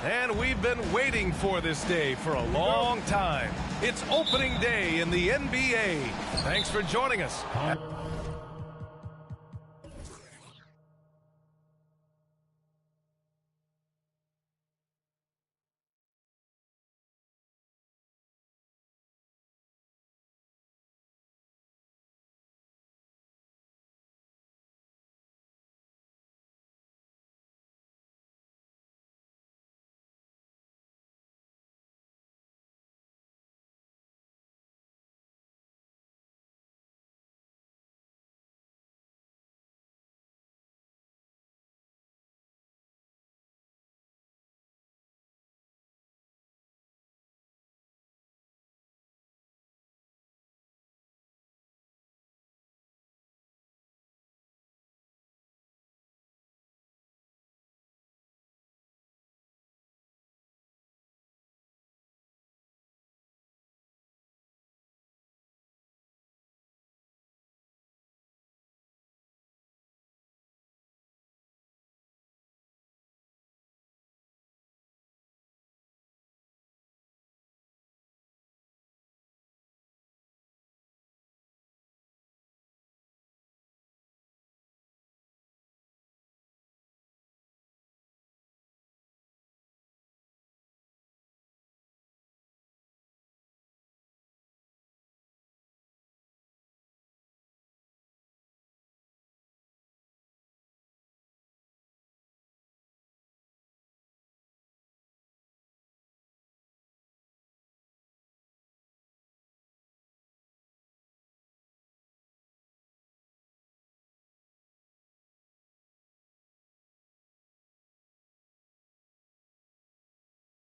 And we've been waiting for this day for a long time. It's opening day in the NBA. Thanks for joining us.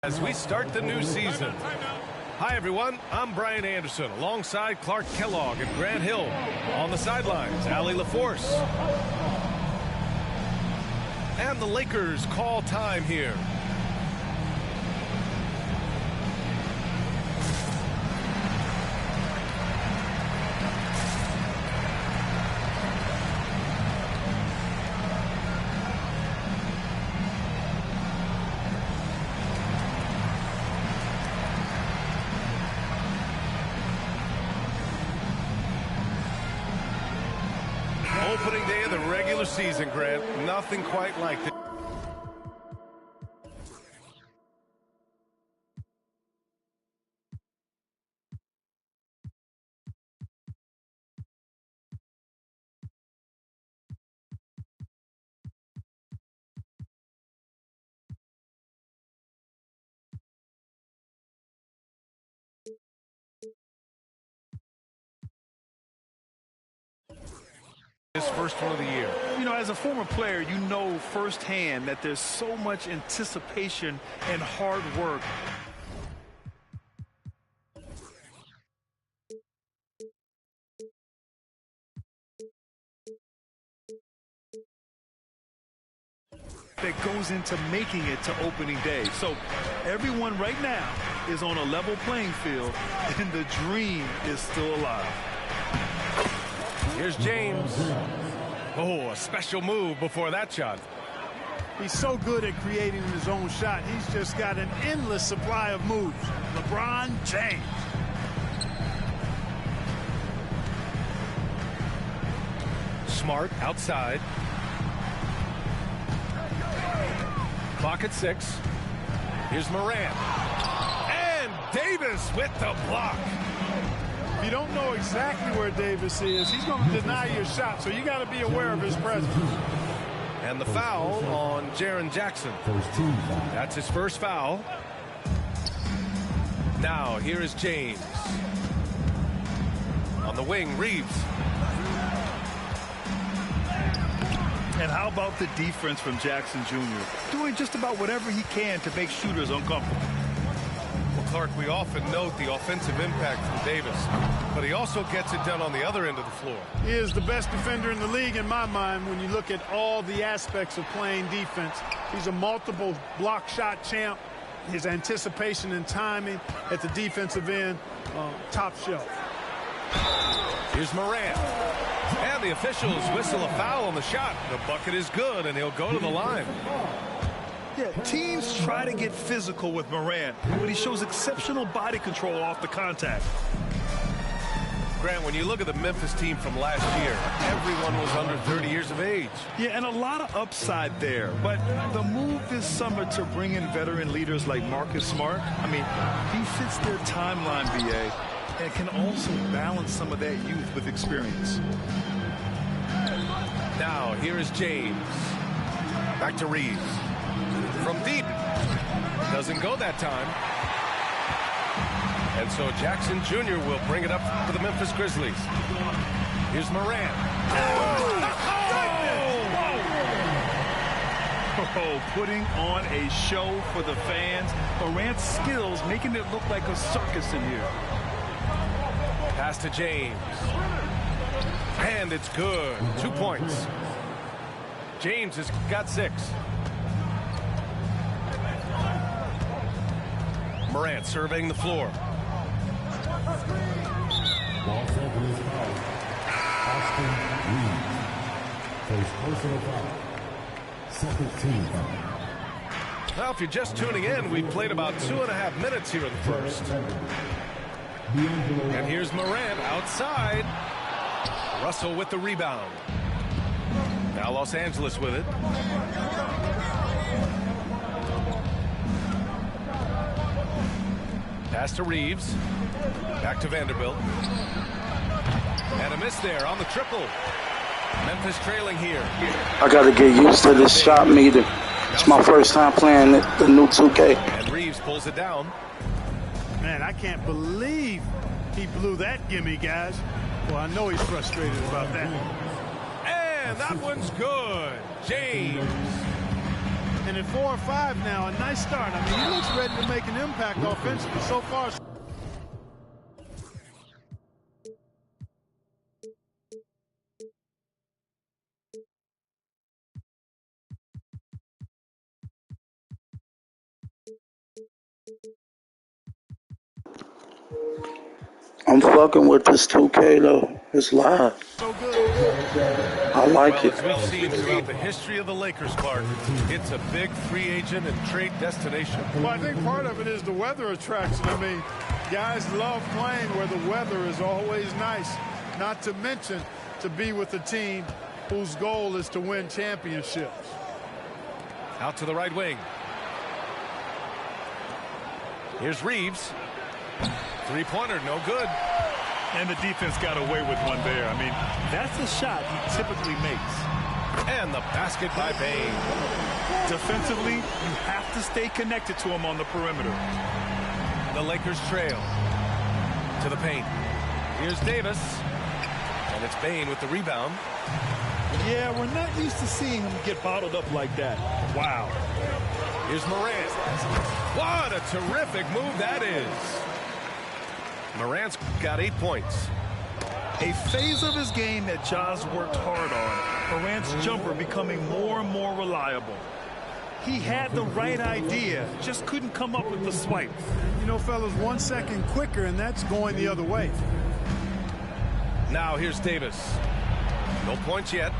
As we start the new season. Hi, everyone. I'm Brian Anderson alongside Clark Kellogg and Grant Hill. On the sidelines, Allie LaForce. And the Lakers call time here. Opening day of the regular season, Grant. Nothing quite like this. This first one of the year. You know, as a former player, you know firsthand that there's so much anticipation and hard work. That goes into making it to opening day. So everyone right now is on a level playing field, and the dream is still alive. Here's James. Oh, a special move before that shot. He's so good at creating his own shot. He's just got an endless supply of moves. LeBron James. Smart outside. Clock at 6. Here's Morant. And Davis with the block. If you don't know exactly where Davis is, he's going to deny your shot, so you got to be aware of his presence. And the foul on Jaren Jackson. That's his first foul. Now, here is James. On the wing, Reeves. And how about the defense from Jackson Jr.? Doing just about whatever he can to make shooters uncomfortable. Well, Clark, we often note the offensive impact from Davis, but he also gets it done on the other end of the floor. He is the best defender in the league in my mind when you look at all the aspects of playing defense. He's a multiple block shot champ. His anticipation and timing at the defensive end, top shelf. Here's Morant. And the officials whistle a foul on the shot. The bucket is good, and he'll go to the line. Yeah, teams try to get physical with Morant, but he shows exceptional body control off the contact. Grant, when you look at the Memphis team from last year, everyone was under 30 years of age. Yeah, and a lot of upside there. But the move this summer to bring in veteran leaders like Marcus Smart, I mean, he fits their timeline, BA, and can also balance some of that youth with experience. Now, here is James. Back to Reeves. From deep. Doesn't go that time. And so Jackson Jr. will bring it up for the Memphis Grizzlies. Here's Morant. Oh, putting on a show for the fans. Morant's skills making it look like a circus in here. Pass to James. And it's good. 2 points. James has got 6. Morant surveying the floor. Los Angeles foul. Austin Reeves. First personal foul. Second team foul. Well, if you're just tuning in, we've played about 2.5 minutes here in the first. And here's Morant outside. Russell with the rebound. Now Los Angeles with it. Pass to Reeves. Back to Vanderbilt. And a miss there on the triple. Memphis trailing here. I got to get used to this shot meter. It's my first time playing the new 2K. And Reeves pulls it down. Man, I can't believe he blew that gimme, guys. Well, I know he's frustrated about that. And that one's good. James. And at 4 or 5 now, a nice start. I mean, he looks ready to make an impact offensively so far. I'm fucking with this 2K though. It's live. So good. I like Well, it. as we've seen throughout the history of the Lakers, Clark, it's a big free agent and trade destination. Well, I think part of it is the weather attraction. I mean, guys love playing where the weather is always nice. Not to mention to be with a team whose goal is to win championships. Out to the right wing. Here's Reeves. Three-pointer, no good. And the defense got away with one there. I mean, that's a shot he typically makes. And the basket by Bain. Defensively, you have to stay connected to him on the perimeter. The Lakers trail to the paint. Here's Davis. And it's Bain with the rebound. Yeah, we're not used to seeing him get bottled up like that. Wow. Here's Morant. What a terrific move that is. Morant's got 8 points. A phase of his game that Ja's worked hard on. Morant's jumper becoming more and more reliable. He had the right idea, just couldn't come up with the swipe. You know, fellas, 1 second quicker, and that's going the other way. Now here's Davis. No points yet.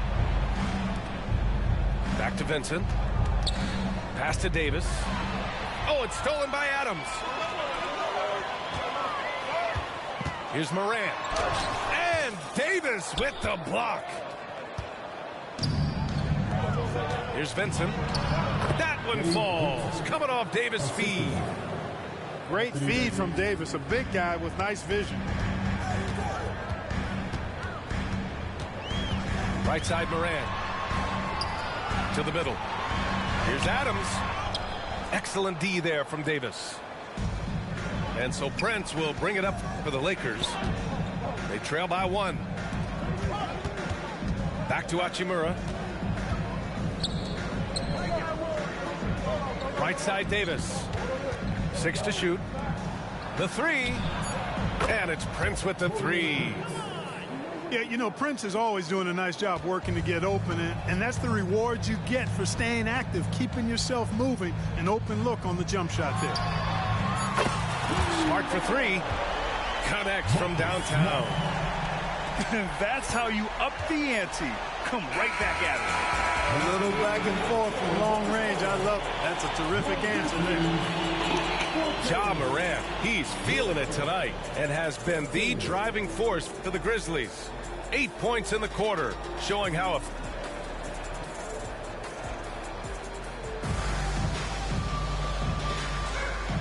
Back to Vincent. Pass to Davis. Oh, it's stolen by Adams. Here's Morant. And Davis with the block. Here's Vincent. That one falls. Coming off Davis' feed. Great feed from Davis, a big guy with nice vision. Right side Morant. To the middle. Here's Adams. Excellent D there from Davis. And so Prince will bring it up for the Lakers. They trail by 1. Back to Hachimura. Right side Davis. 6 to shoot. The 3. And it's Prince with the 3. Yeah, you know, Prince is always doing a nice job working to get open, and that's the reward you get for staying active, keeping yourself moving. An open look on the jump shot there. Smart for 3. Connects from downtown. That's how you up the ante. Come right back at it. A little back and forth from long range. I love it. That's a terrific answer there. Ja Morant, he's feeling it tonight and has been the driving force for the Grizzlies. 8 points in the quarter, showing how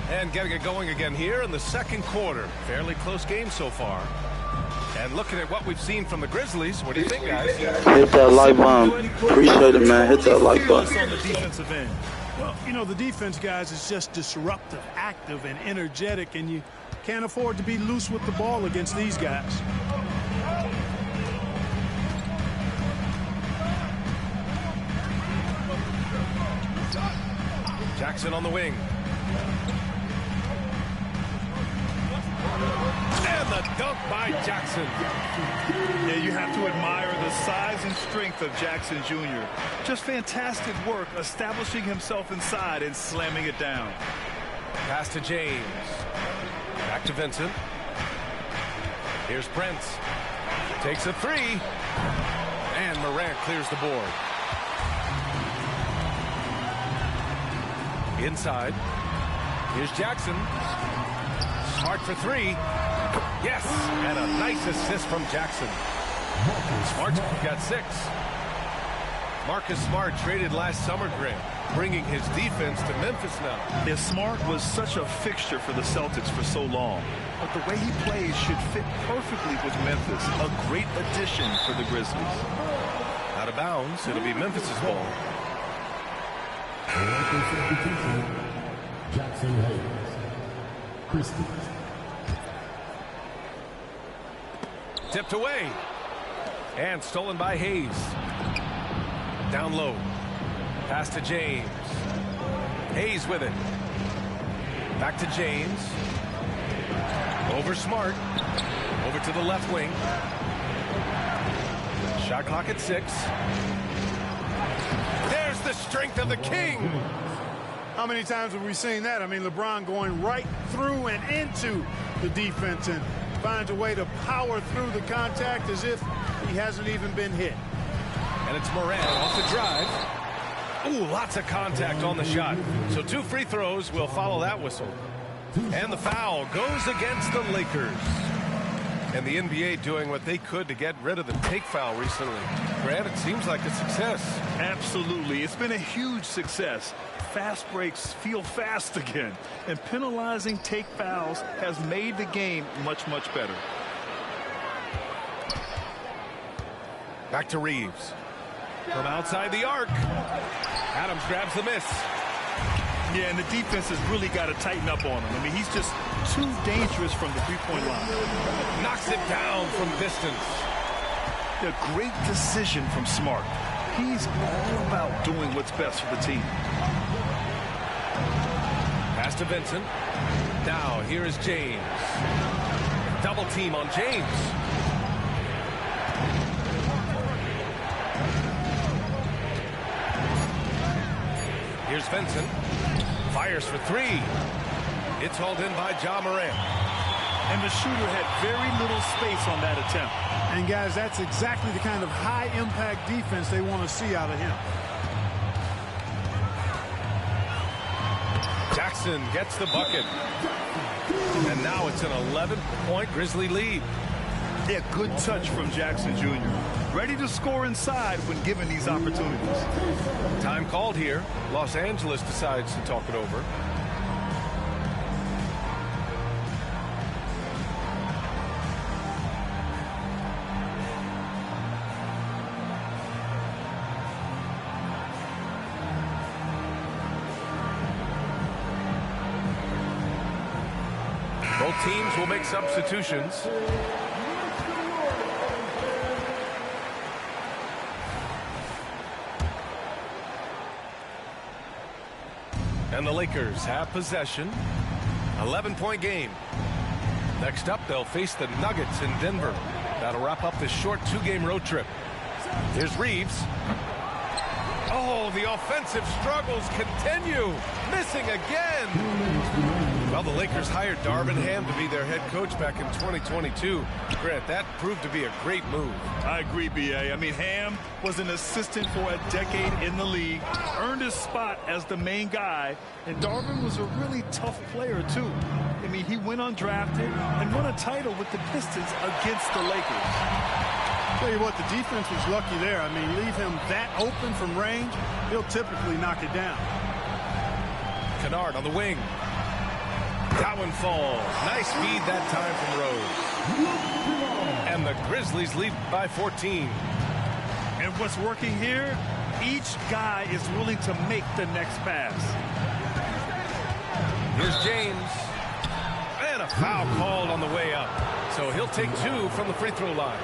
and getting it going again here in the second quarter. Fairly close game so far. And looking at what we've seen from the Grizzlies, what do you think, guys? Hit that like button. Appreciate it, man. Hit that like button. On the defensive end. Well, you know, the defense, guys, is just disruptive, active, and energetic, and you can't afford to be loose with the ball against these guys. Jackson on the wing. And the dunk by Jackson. Yeah, you have to admire the size and strength of Jackson Jr. Just fantastic work establishing himself inside and slamming it down. Pass to James. Back to Vincent. Here's Prince. Takes a three. And Morant clears the board. Inside. Here's Jackson. Smart for three. Yes, and a nice assist from Jackson. Smart's got 6. Marcus Smart traded last summer, Grant, bringing his defense to Memphis now. Yeah, Smart was such a fixture for the Celtics for so long, but the way he plays should fit perfectly with Memphis. A great addition for the Grizzlies. Out of bounds, it'll be Memphis's ball. Jackson Hayes. Christie. Tipped away. And stolen by Hayes. Down low. Pass to James. Hayes with it. Back to James. Over Smart. Over to the left wing. Shot clock at 6. There's the strength of the King. How many times have we seen that? I mean, LeBron going right through and into the defense and finds a way to power through the contact as if he hasn't even been hit. And it's Morant off the drive. Ooh, lots of contact on the shot. So 2 free throws will follow that whistle. And the foul goes against the Lakers. And the NBA doing what they could to get rid of the take foul recently. Grant, it seems like a success. Absolutely. It's been a huge success. Fast breaks feel fast again. And penalizing take fouls has made the game much, much better. Back to Reeves. From outside the arc. Adams grabs the miss. Yeah, and the defense has really got to tighten up on him. I mean, he's just too dangerous from the three-point line. Knocks it down from distance. A great decision from Smart. He's all about doing what's best for the team. Pass to Vincent. Now, here is James. Double team on James. Here's Vincent. Fires for 3. It's hauled in by Ja Morant. And the shooter had very little space on that attempt. And, guys, that's exactly the kind of high-impact defense they want to see out of him. Jackson gets the bucket. And now it's an 11-point Grizzly lead. Yeah, good touch from Jackson Jr. Ready to score inside when given these opportunities. Time called here. Los Angeles decides to talk it over. Both teams will make substitutions. And the Lakers have possession. 11-point game. Next up, they'll face the Nuggets in Denver. That'll wrap up this short 2-game road trip. Here's Reeves. Oh, the offensive struggles continue. Missing again. Well, the Lakers hired Darvin Ham to be their head coach back in 2022. Grant, that proved to be a great move. I agree, B.A. I mean, Ham was an assistant for a decade in the league, earned his spot as the main guy, and Darvin was a really tough player, too. I mean, he went undrafted and won a title with the Pistons against the Lakers. Tell you what, the defense was lucky there. I mean, leave him that open from range, he'll typically knock it down. Kennard on the wing. That one falls. Nice feed that time from Rose. And the Grizzlies lead by 14. And what's working here, each guy is willing to make the next pass. Here's James. And a foul called on the way up. So he'll take 2 from the free throw line.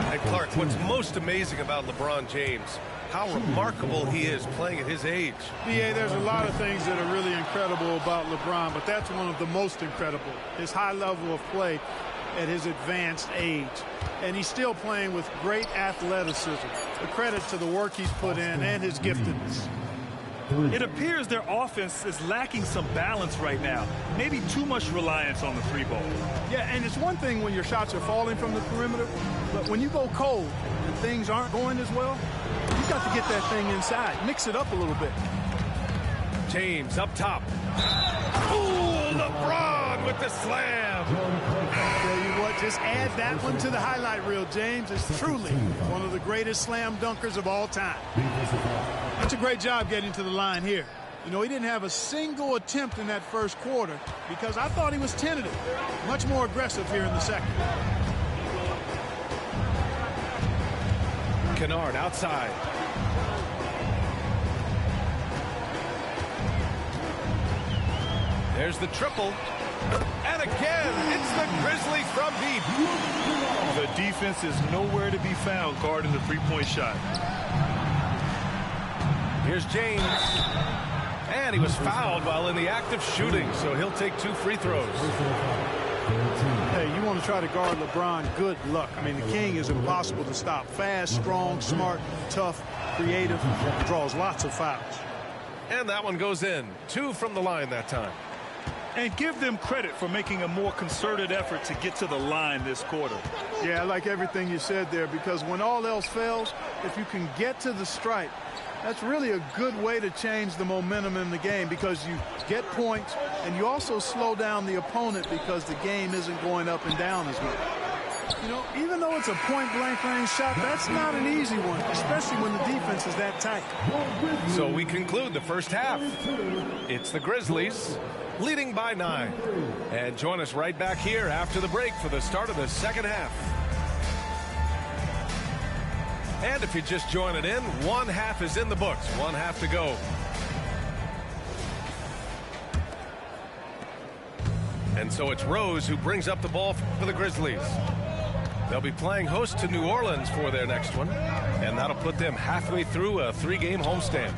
And Clark, what's most amazing about LeBron James, how remarkable he is playing at his age. B.A., there's a lot of things that are really incredible about LeBron, but that's one of the most incredible. His high level of play at his advanced age. And he's still playing with great athleticism. A credit to the work he's put in and his giftedness. It appears their offense is lacking some balance right now. Maybe too much reliance on the three ball. Yeah, and it's one thing when your shots are falling from the perimeter, but when you go cold and things aren't going as well, you've got to get that thing inside. Mix it up a little bit. James up top. Ooh, LeBron with the slam. Tell you what, just add that one to the highlight reel, James. It's truly one of the greatest slam dunkers of all time. That's a great job getting to the line here. You know, he didn't have a single attempt in that first quarter because I thought he was tentative. Much more aggressive here in the second. Kennard outside. There's the triple. And again, it's the Grizzlies from deep. The defense is nowhere to be found guarding the three-point shot. Here's James. And he was fouled while in the act of shooting, so he'll take 2 free throws. Hey, you want to try to guard LeBron, good luck. I mean, the king is impossible to stop. Fast, strong, smart, tough, creative, draws lots of fouls. And that one goes in. 2 from the line that time. And give them credit for making a more concerted effort to get to the line this quarter. Yeah, I like everything you said there, because when all else fails, if you can get to the stripe, that's really a good way to change the momentum in the game, because you get points and you also slow down the opponent because the game isn't going up and down as much. You know, even though it's a point-blank range shot, that's not an easy one, especially when the defense is that tight. So we conclude the first half. It's the Grizzlies leading by 9. And join us right back here after the break for the start of the second half. And if you're just joining in, 1 half is in the books. 1 half to go. And so it's Rose who brings up the ball for the Grizzlies. They'll be playing host to New Orleans for their next one, and that'll put them halfway through a 3-game homestand.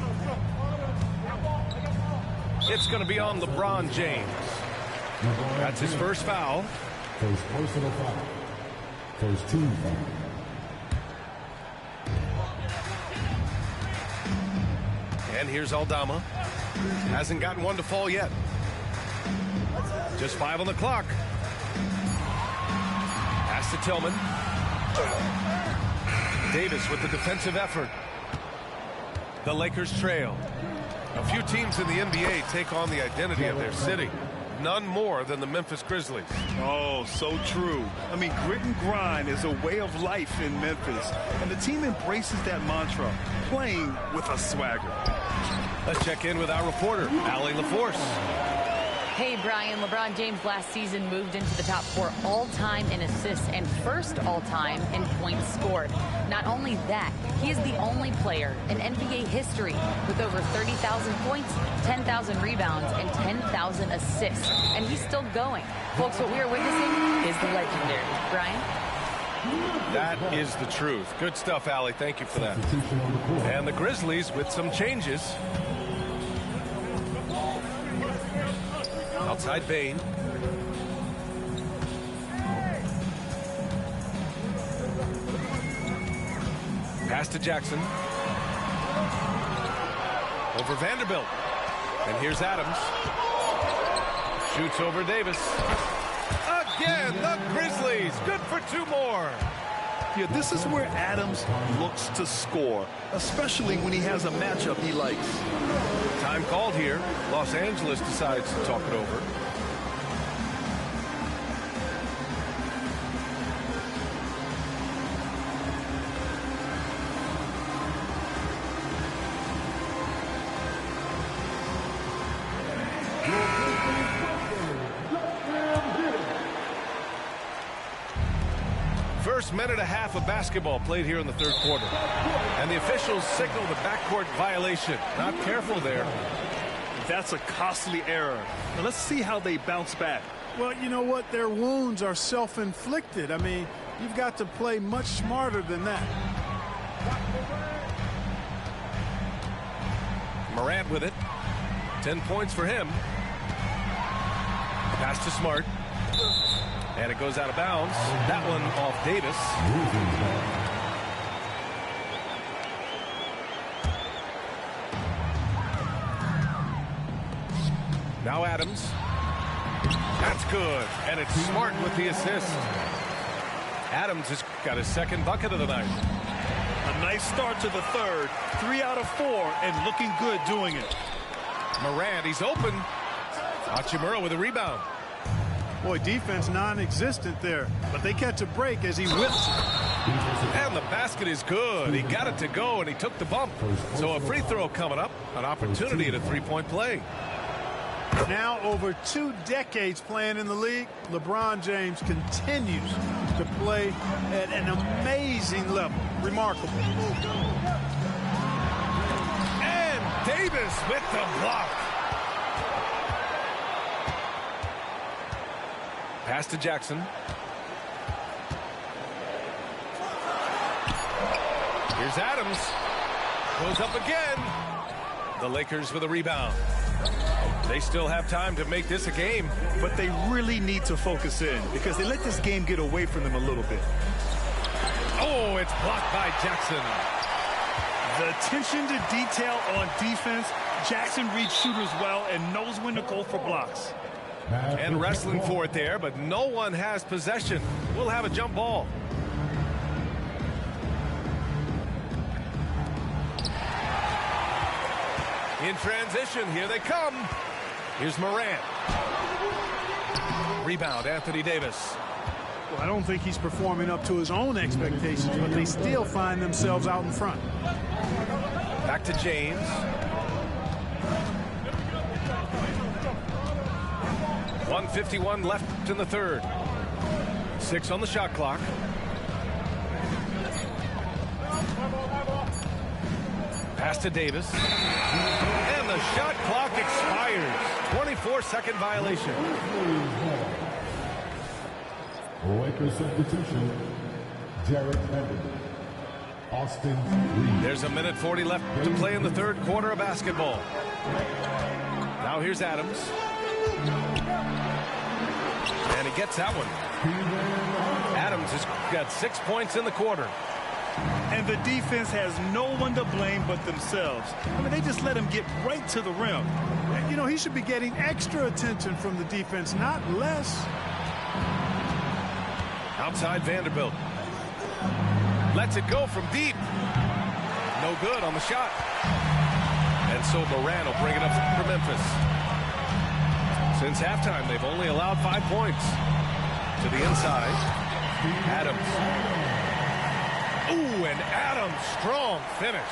It's going to be on LeBron James. That's his first foul. First personal foul. First team foul. And here's Aldama. Hasn't gotten one to fall yet. Just 5 on the clock. Pass to Tillman. Davis with the defensive effort. The Lakers trail. A few teams in the NBA take on the identity of their city. None more than the Memphis Grizzlies. Oh, so true. I mean, grit and grind is a way of life in Memphis, and the team embraces that mantra, playing with a swagger. Let's check in with our reporter, Allie LaForce. Hey, Brian. LeBron James last season moved into the top 4 all-time in assists and first all-time in points scored. Not only that, he is the only player in NBA history with over 30,000 points, 10,000 rebounds, and 10,000 assists. And he's still going. Folks, what we are witnessing is the legendary. Brian? That is the truth. Good stuff, Allie. Thank you for that. And the Grizzlies with some changes. Outside Bain. Pass to Jackson. over Vanderbilt. And here's Adams. Shoots over Davis. Again, the Grizzlies. Good for 2 more. Yeah, this is where Adams looks to score, especially when he has a matchup he likes. Time called here. Los Angeles decides to talk it over. First minute and a half of basketball played here in the 3rd quarter. And the officials signal the backcourt violation. Not careful there. That's a costly error. Now let's see how they bounce back. Well, you know what? Their wounds are self-inflicted. I mean, you've got to play much smarter than that. Morant with it. 10 points for him. Pass to Smart. And it goes out of bounds. That one off Davis. Now Adams. That's good. And it's Smart with the assist. Adams has got his 2nd bucket of the night. A nice start to the 3rd. 3 out of 4 and looking good doing it. Morant, he's open. Hachimura with a rebound. Boy, defense non-existent there, but they catch a break as he whips it. And the basket is good. He got it to go, and he took the bump. So a free throw coming up, an opportunity at a 3-point play. Now over 2 decades playing in the league, LeBron James continues to play at an amazing level. Remarkable. And Davis with the block. Pass to Jackson. Here's Adams. Goes up again. The Lakers with a rebound. They still have time to make this a game. But they really need to focus in because they let this game get away from them a little bit. Oh, it's blocked by Jackson. The attention to detail on defense. Jackson reads shooters well and knows when to go for blocks. And wrestling for it there, but no one has possession. We'll have a jump ball. In transition, here they come. Here's Morant. Rebound, Anthony Davis. Well, I don't think he's performing up to his own expectations, but they still find themselves out in front. Back to James. .151 left in the 3rd. 6 on the shot clock. Pass to Davis. And the shot clock expires. 24-second violation. Lakers substitution. Jared Allen. Austin Reeves. There's a minute 40 left to play in the 3rd quarter of basketball. Now here's Adams. And he gets that one. Adams has got 6 points in the quarter. And the defense has no one to blame but themselves. I mean, they just let him get right to the rim. You know, he should be getting extra attention from the defense, not less. Outside Vanderbilt. Lets it go from deep. No good on the shot. And so Morant will bring it up for Memphis. Since halftime, they've only allowed 5 points. To the inside. Adams. Ooh, and Adams, strong finish.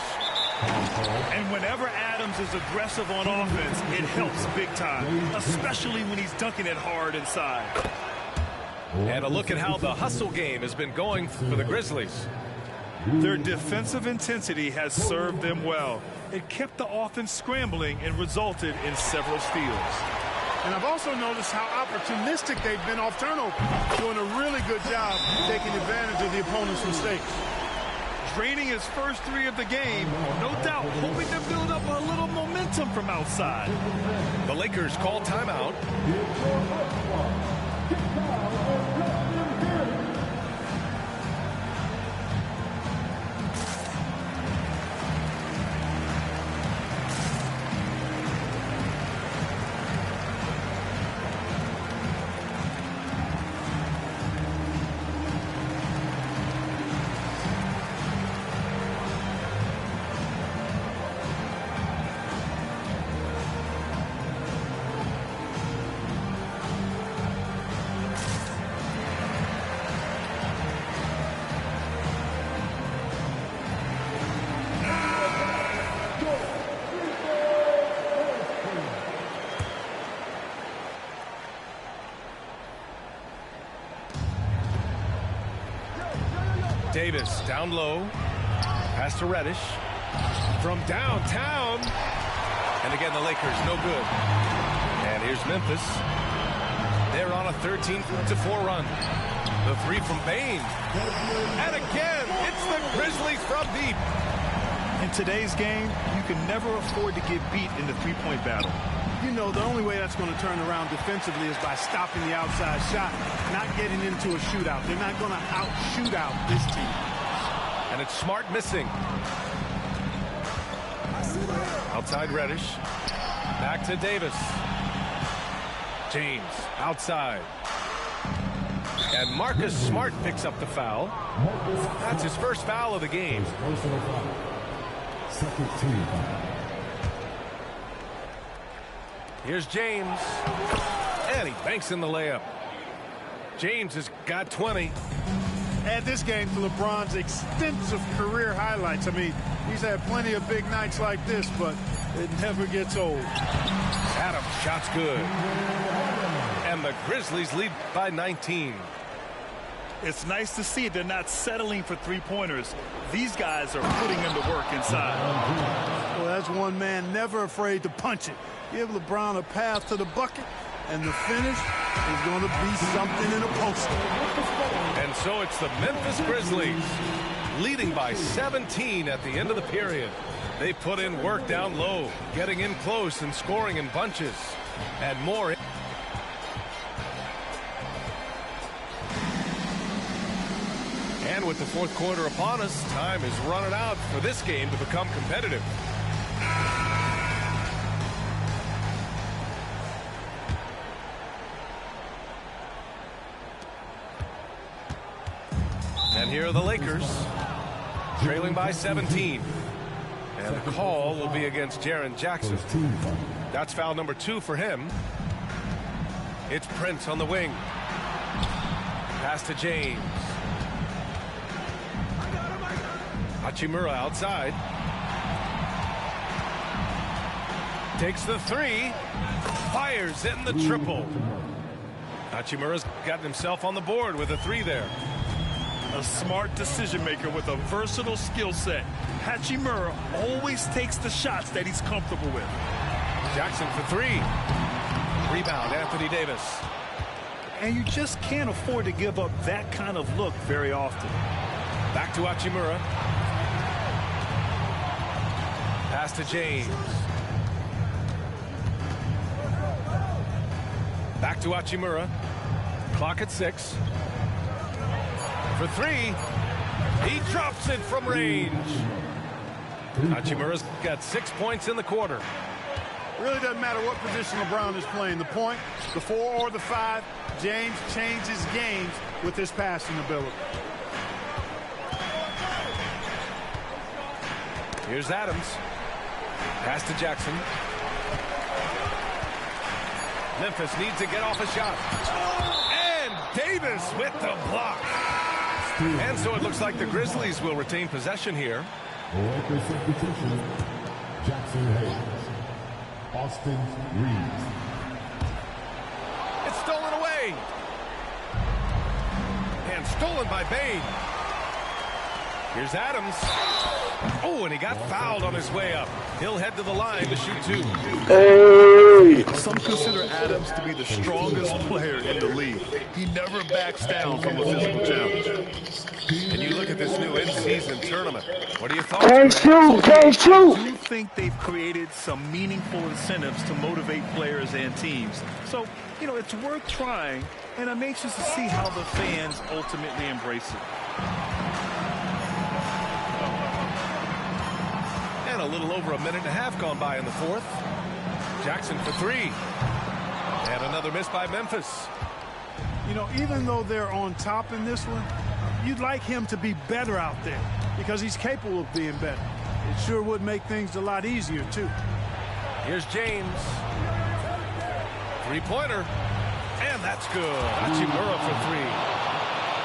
And whenever Adams is aggressive on offense, it helps big time, especially when he's dunking it hard inside. And a look at how the hustle game has been going for the Grizzlies. Their defensive intensity has served them well. It kept the offense scrambling and resulted in several steals. And I've also noticed how opportunistic they've been off turnover, doing a really good job taking advantage of the opponent's mistakes. Draining his first 3 of the game, no doubt hoping to build up a little momentum from outside. The Lakers call timeout. Davis down low. Pass to Reddish. From downtown. And again, the Lakers, no good. And here's Memphis. They're on a 13-4 run. The three from Bain. And again, it's the Grizzlies from deep. In today's game, you can never afford to get beat in the three-point battle. You know, the only way that's going to turn around defensively is by stopping the outside shot, not getting into a shootout. They're not going to out-shoot out this team. And it's Smart missing. Outside Reddish. Back to Davis. James outside. And Marcus Smart picks up the foul. That's his first foul of the game. Second team. Here's James. And he banks in the layup. James has got 20. Add this game to LeBron's extensive career highlights. I mean, he's had plenty of big nights like this, but it never gets old. Adams, shot's good. And the Grizzlies lead by 19. It's nice to see they're not settling for three-pointers. These guys are putting in the work inside. Well, that's one man never afraid to punch it. Give LeBron a path to the bucket, and the finish is going to be something in a poster. And so it's the Memphis Grizzlies leading by 17 at the end of the period. They put in work down low, getting in close and scoring in bunches. And more. And with the fourth quarter upon us, time is running out for this game to become competitive. And here are the Lakers, trailing by 17. And the call will be against Jaren Jackson. That's foul number 2 for him. It's Prince on the wing. Pass to James. Hachimura outside. Takes the 3. Fires in the triple. Hachimura's gotten himself on the board with a 3 there. A smart decision maker with a versatile skill set. Hachimura always takes the shots that he's comfortable with. Jackson for 3. Rebound, Anthony Davis. And you just can't afford to give up that kind of look very often. Back to Hachimura. Pass to James. Back to Hachimura. Clock at 6. For 3. He drops it from range. Hachimura's got 6 points in the quarter. Really doesn't matter what position LeBron is playing. The point, the 4 or the 5, James changes games with his passing ability. Here's Adams. Pass to Jackson. Memphis needs to get off a shot. And Davis with the block. And so it looks like the Grizzlies will retain possession here. Lakers substitution. Jackson Hayes. Austin Reeves. It's stolen away. And stolen by Bain. Here's Adams. Oh, and he got fouled on his way up. He'll head to the line to shoot 2. Hey! Some consider Adams to be the strongest player in the league. He never backs down from a physical challenge. And you look at this new in-season tournament. What are your thoughts? Can't shoot! Can't shoot! I do think they've created some meaningful incentives to motivate players and teams. So, you know, it's worth trying, and I'm anxious to see how the fans ultimately embrace it. And a little over a minute and a half gone by in the fourth. Jackson for 3. And another miss by Memphis. You know, even though they're on top in this one, you'd like him to be better out there because he's capable of being better. It sure would make things a lot easier, too. Here's James. 3-pointer. And that's good. Hachimura for 3.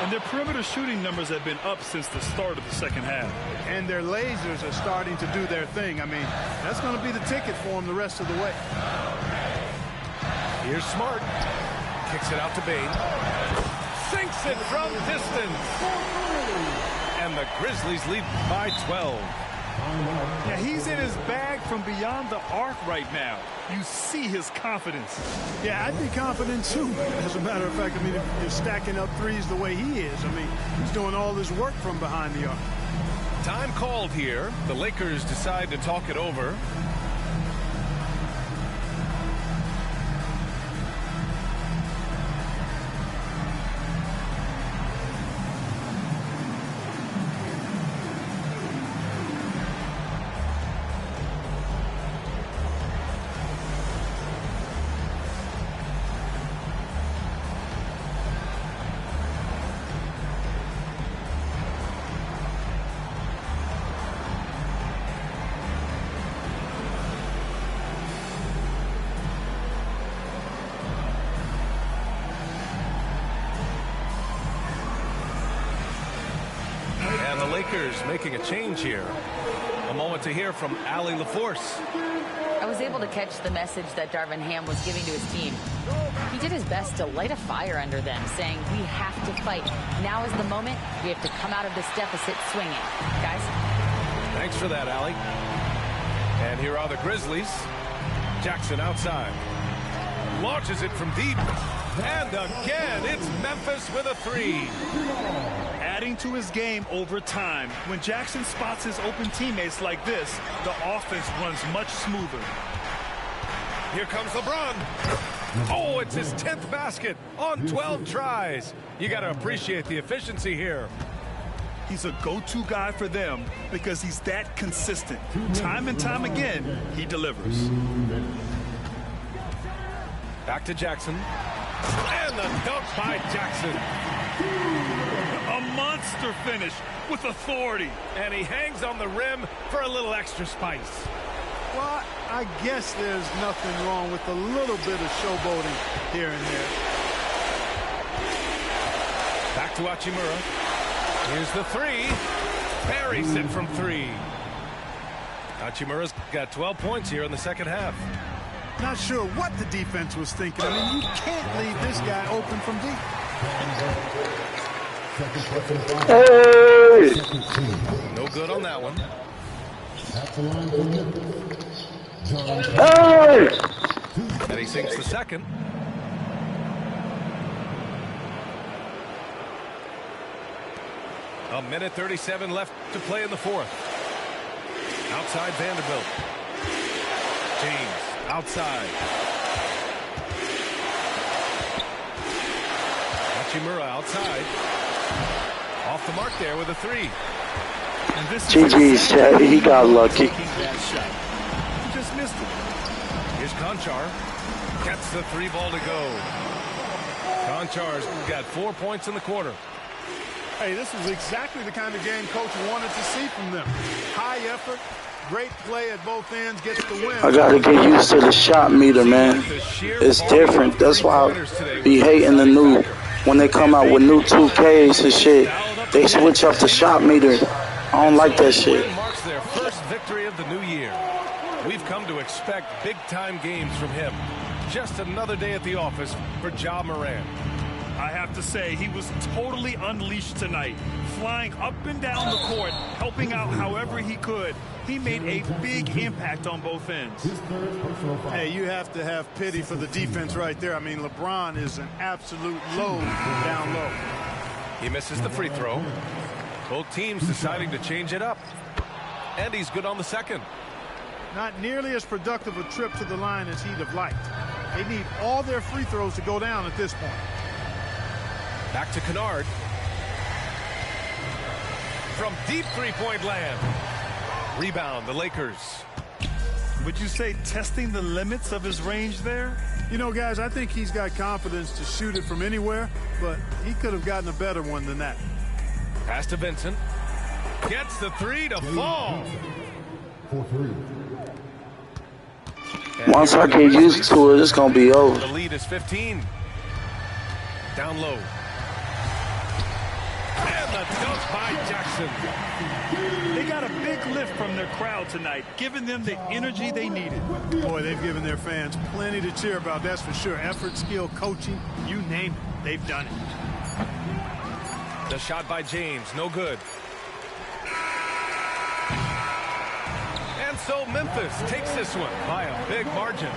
And their perimeter shooting numbers have been up since the start of the second half. And their lasers are starting to do their thing. I mean, that's going to be the ticket for them the rest of the way. Here's Smart. Kicks it out to Bain. Sinks it from distance. And the Grizzlies lead by 12. Yeah, he's in his bag from beyond the arc right now. You see his confidence. Yeah, I'd be confident too. As a matter of fact, I mean, if you're stacking up threes the way he is, I mean, he's doing all his work from behind the arc. Time called here. The Lakers decide to talk it over. Making a change here. A moment to hear from Allie LaForce. I was able to catch the message that Darvin Ham was giving to his team. He did his best to light a fire under them, saying, we have to fight. Now is the moment. We have to come out of this deficit swinging. Guys? Thanks for that, Allie. And here are the Grizzlies. Jackson outside. Launches it from deep. And again, it's Memphis with a three. Adding to his game over time. When Jackson spots his open teammates like this, the offense runs much smoother. Here comes LeBron. Oh, it's his 10th basket on 12 tries. You got to appreciate the efficiency here. He's a go-to guy for them because he's that consistent. Time and time again, he delivers. Back to Jackson. And the dunk by Jackson. A monster finish with authority. And he hangs on the rim for a little extra spice. Well, I guess there's nothing wrong with a little bit of showboating here and there. Back to Hachimura. Here's the three. Buries it from three. Hachimura's got 12 points here in the second half. Not sure what the defense was thinking. I mean, you can't leave this guy open from deep. Hey! No good on that one. Hey! And he sinks the second. A minute 37 left to play in the fourth. Outside Vanderbilt. James outside. Hachimura outside. Off the mark there with a three. And this GG's, Chad. He got lucky. He just missed it. Here's Conchar. Gets the three ball to go. Conchar's got 4 points in the quarter. Hey, this was exactly the kind of game coach wanted to see from them. High effort, great play at both ends, gets the win. I gotta get used to the shot meter, man. It's different. That's why I be hating the new, when they come out with new 2Ks and shit, they switch up the shot meter. I don't like that shit. Marks their first victory of the new year. We've come to expect big-time games from him. Just another day at the office for Ja Morant. I have to say, he was totally unleashed tonight, flying up and down the court, helping out however he could. He made a big impact on both ends. Hey, you have to have pity for the defense right there. I mean, LeBron is an absolute load down low. He misses the free throw. Both teams deciding to change it up. And he's good on the second. Not nearly as productive a trip to the line as he'd have liked. They need all their free throws to go down at this point. Back to Kennard. From deep three-point land. Rebound, the Lakers. Would you say testing the limits of his range there? You know, guys, I think he's got confidence to shoot it from anywhere, but he could have gotten a better one than that. Pass to Vincent. Gets the three to fall. Once I get used to it, it's going to be over. The lead is 15. Down low. And the dunk by Jackson. They got a big lift from their crowd tonight, giving them the energy they needed. Boy, they've given their fans plenty to cheer about, that's for sure. Effort, skill, coaching, you name it, they've done it. The shot by James, no good. so Memphis takes this one by a big margin.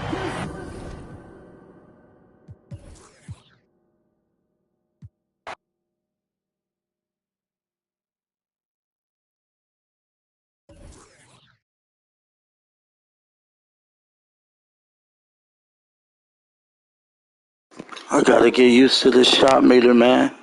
I gotta get used to the shot meter, man.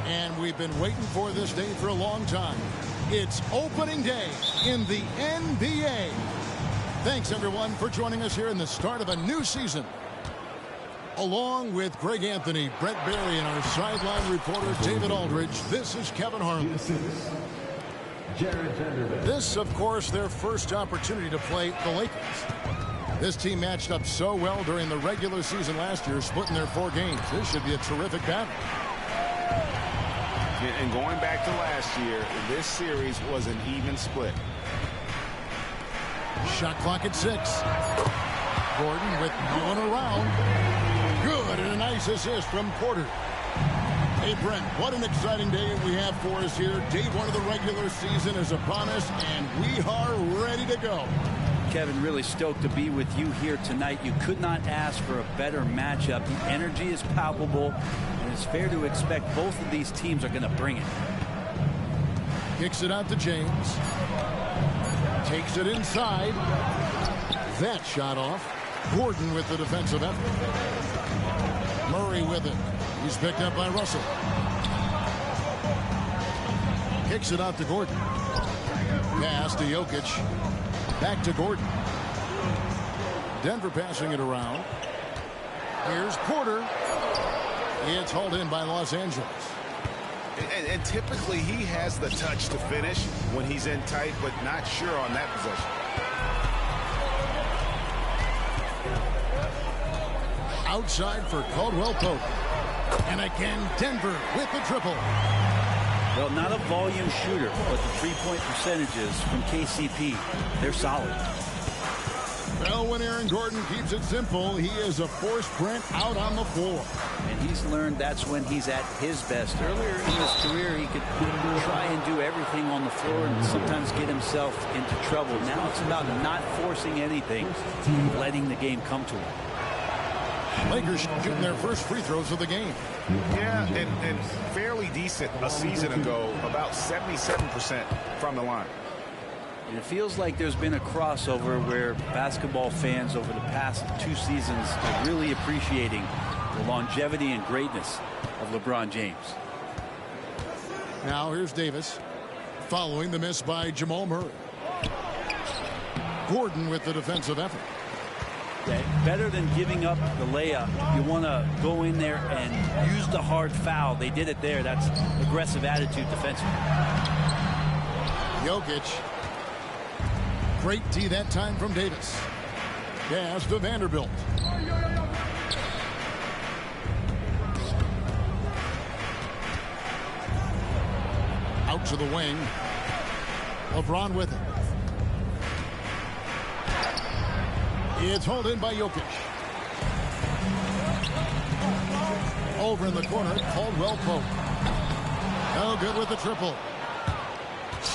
And we've been waiting for this day for a long time. It's opening day in the NBA. Thanks, everyone, for joining us here in the start of a new season. Along with Greg Anthony, Brett Berry, and our sideline reporter, David Aldridge, this is Kevin Harlan. This, of course, their first opportunity to play the Lakers. This team matched up so well during the regular season last year, splitting their 4 games. This should be a terrific battle. And going back to last year, this series was an even split. Shot clock at 6. Gordon with no one around. Good, and a nice assist from Porter. Hey, Brent, what an exciting day we have for us here. Day 1 of the regular season is upon us, and we are ready to go. Kevin, really stoked to be with you here tonight. You could not ask for a better matchup. The energy is palpable, and it's fair to expect both of these teams are going to bring it. Kicks it out to James. Takes it inside. That shot off. Gordon with the defensive effort. Murray with it. He's picked up by Russell. Kicks it out to Gordon. Pass to Jokic. Back to Gordon. Denver passing it around. Here's Porter. It's hauled in by Los Angeles. And typically he has the touch to finish when he's in tight, but not sure on that possession. Outside for Caldwell Pope. And again, Denver with the triple. Well, not a volume shooter, but the three-point percentages from KCP, they're solid. Well, when Aaron Gordon keeps it simple, he is a force print out on the floor. And he's learned that's when he's at his best. Earlier in his career, he could try and do everything on the floor and sometimes get himself into trouble. Now it's about not forcing anything, letting the game come to him. Lakers shooting their first free throws of the game. Yeah, and fairly decent a season ago, about 77% from the line. And it feels like there's been a crossover where basketball fans over the past 2 seasons are really appreciating the longevity and greatness of LeBron James. Now here's Davis following the miss by Jamal Murray. Gordon with the defensive effort. Yeah, better than giving up the layup, you want to go in there and use the hard foul. They did it there. That's aggressive attitude defensively. Jokic. Great D that time from Davis. Pass to Vanderbilt. Out to the wing. LeBron with it. It's hauled in by Jokic. Over in the corner, Caldwell Pope. No good with the triple.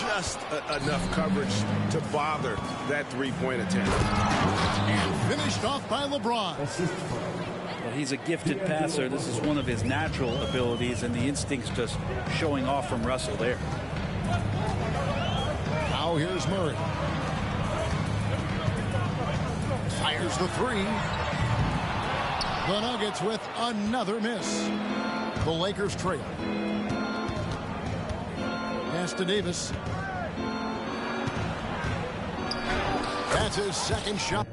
Just enough coverage to bother that three-point attempt. And finished off by LeBron. Well, he's a gifted passer. This is one of his natural abilities, and the instincts just showing off from Russell there. Now here's Murray. Fires the three. The Nuggets with another miss. The Lakers trail. Pass to Davis. That's his second shot.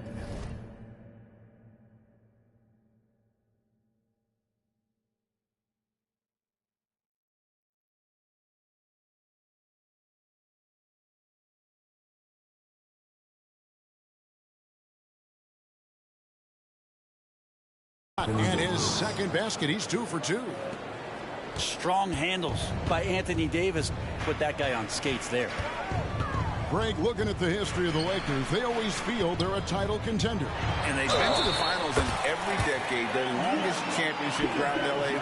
And his second basket. He's 2 for 2. Strong handles by Anthony Davis. Put that guy on skates there. Greg, looking at the history of the Lakers, they always feel they're a title contender. And they've been to the finals in every decade. Their longest championship around LA,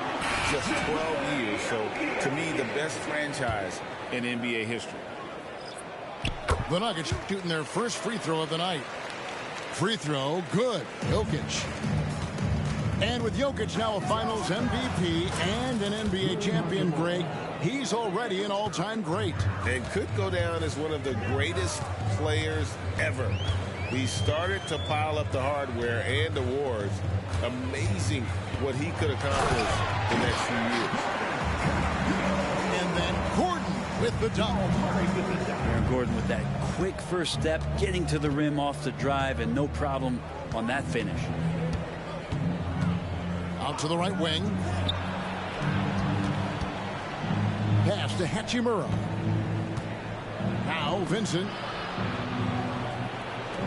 just 12 years. So, to me, the best franchise in NBA history. The Nuggets shooting their first free throw of the night. Free throw, good. Jokic. And with Jokic now a Finals MVP and an NBA champion, Greg, he's already an all-time great. And could go down as one of the greatest players ever. He started to pile up the hardware and awards. Amazing what he could accomplish the next few years. And then Gordon with the dunk. Aaron Gordon with that quick first step, getting to the rim off the drive, and no problem on that finish. Out to the right wing. Pass to Hachimura. Now Vincent.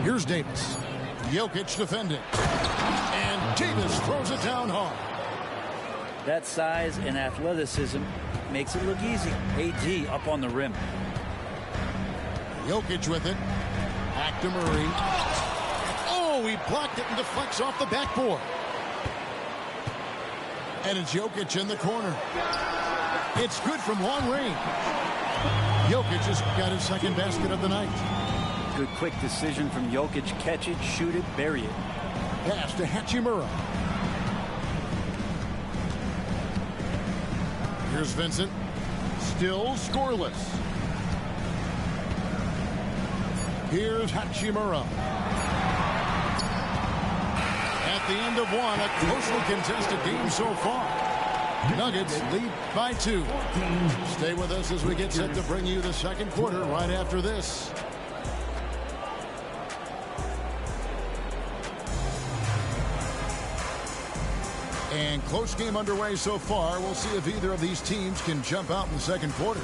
Here's Davis. Jokic defending. And Davis throws it down hard. That size and athleticism makes it look easy. AD up on the rim. Jokic with it. Back to Murray. Oh, he blocked it and deflects off the backboard. And it's Jokic in the corner. It's good from long range. Jokic has got his second basket of the night. Good quick decision from Jokic. Catch it, shoot it, bury it. Pass to Hachimura. Here's Vincent. Still scoreless. Here's Hachimura. At the end of one, a closely contested game so far. Nuggets lead by 2. Stay with us as we get set to bring you the second quarter right after this. And close game underway so far. We'll see if either of these teams can jump out in the second quarter.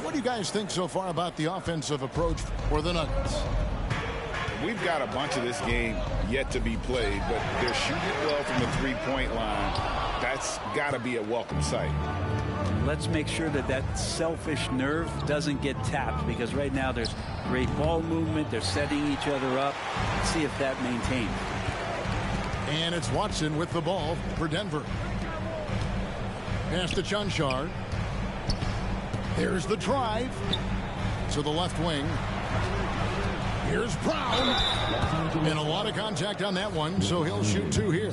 What do you guys think so far about the offensive approach for the Nuggets? We've got a bunch of this game yet to be played, but they're shooting well from the three-point line. That's got to be a welcome sight. Let's make sure that that selfish nerve doesn't get tapped, because right now there's great ball movement. They're setting each other up. Let's see if that maintains. And it's Watson with the ball for Denver. Pass to Chanchar. There's the drive to the left wing. Here's Brown. And a lot of contact on that one, so he'll shoot 2 here.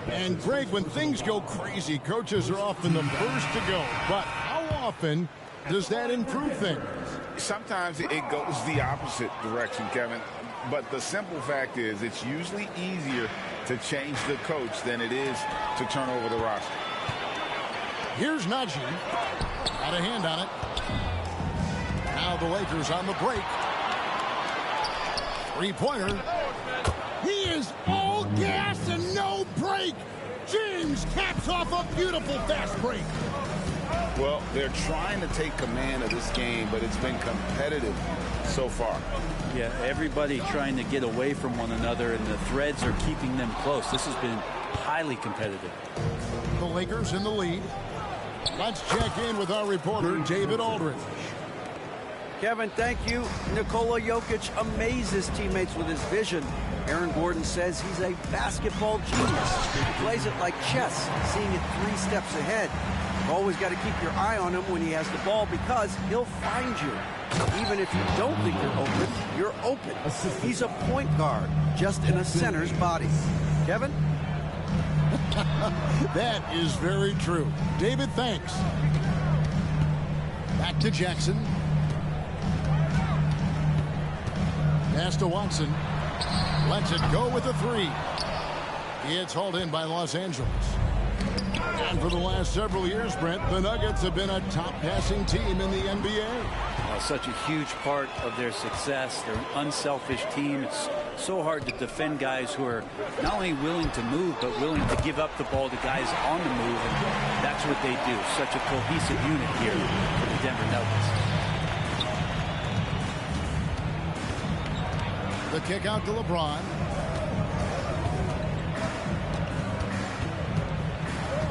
And Greg, when things go crazy, coaches are often the first to go. But how often does that improve things? Sometimes it goes the opposite direction, Kevin. But the simple fact is it's usually easier to change the coach than it is to turn over the roster. Here's Najee. Got a hand on it. Now the Lakers on the break. Three-pointer. He is all gas and no break. James caps off a beautiful fast break. Well, they're trying to take command of this game, but it's been competitive so far. Yeah, everybody trying to get away from one another, and the threads are keeping them close. This has been highly competitive. The Lakers in the lead. Let's check in with our reporter, David Aldridge. Kevin, thank you. Nikola Jokic amazes teammates with his vision. Aaron Gordon says he's a basketball genius. He plays it like chess, seeing it 3 steps ahead. You've always got to keep your eye on him when he has the ball, because he'll find you. Even if you don't think you're open. He's a point guard, just in a center's body. Kevin? That is very true. David, thanks. Back to Jackson. Pass to Watson. Lets it go with the 3. It's hauled in by Los Angeles. And for the last several years, Brent, the Nuggets have been a top passing team in the NBA. Such a huge part of their success. They're an unselfish team. It's so hard to defend guys who are not only willing to move, but willing to give up the ball to guys on the move. And that's what they do. Such a cohesive unit here for the Denver Nuggets. The kick out to LeBron.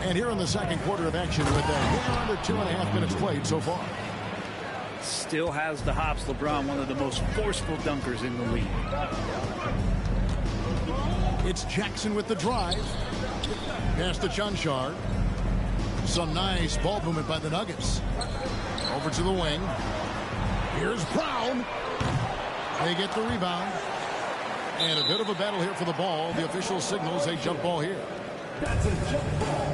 And here in the second quarter of action with under 2.5 minutes played so far. Still has the hops. LeBron, one of the most forceful dunkers in the league. It's Jackson with the drive. Pass to Chunchard. Some nice ball movement by the Nuggets. Over to the wing. Here's Brown. They get the rebound. And a bit of a battle here for the ball. The official signals a jump ball here. That's a jump ball.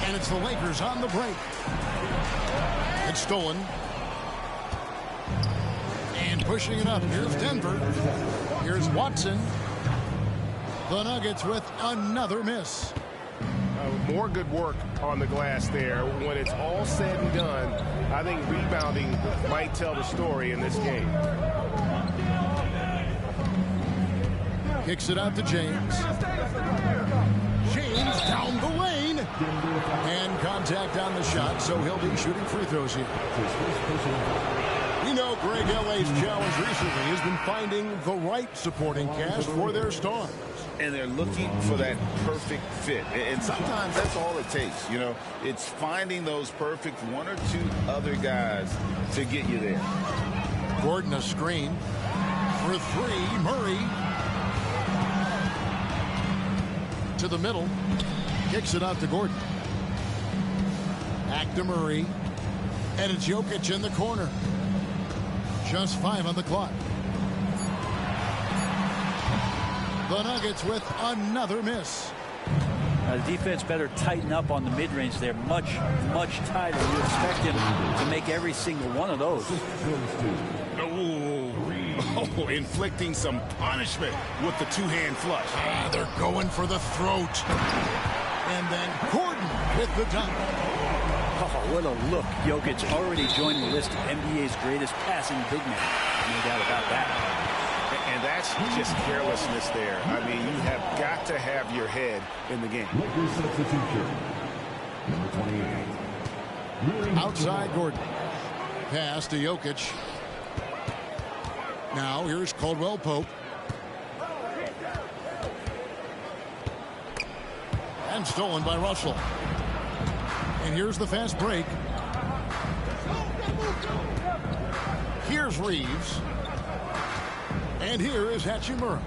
And it's the Lakers on the break. It's stolen. And pushing it up. Here's Denver. Here's Watson. The Nuggets with another miss. More good work on the glass there. When it's all said and done, I think rebounding might tell the story in this game. Kicks it out to James. James down the lane. And contact on the shot, so he'll be shooting free throws here. You know, Greg L.A.'s challenge recently has been finding the right supporting cast for their stars. And they're looking for that perfect fit. And sometimes that's all it takes. You know, it's finding those perfect one or two other guys to get you there. Gordon a screen for three. Murray to the middle. Kicks it out to Gordon. Back to Murray. And it's Jokic in the corner. Just 5 on the clock. The Nuggets with another miss. The defense better tighten up on the mid-range there. Much tighter. You expect him to make every single one of those. Oh, inflicting some punishment with the two-hand flush. They're going for the throat. And then Gordon with the dunk. Oh, what a look. Jokic already joined the list of NBA's greatest passing big men. No doubt about that. And that's just carelessness there. I mean, you have got to have your head in the game. Lakers substitution. Number 28. Outside Gordon. Pass to Jokic. Now here's Caldwell Pope. And stolen by Russell. And here's the fast break. Here's Reeves. And here is Hachimura.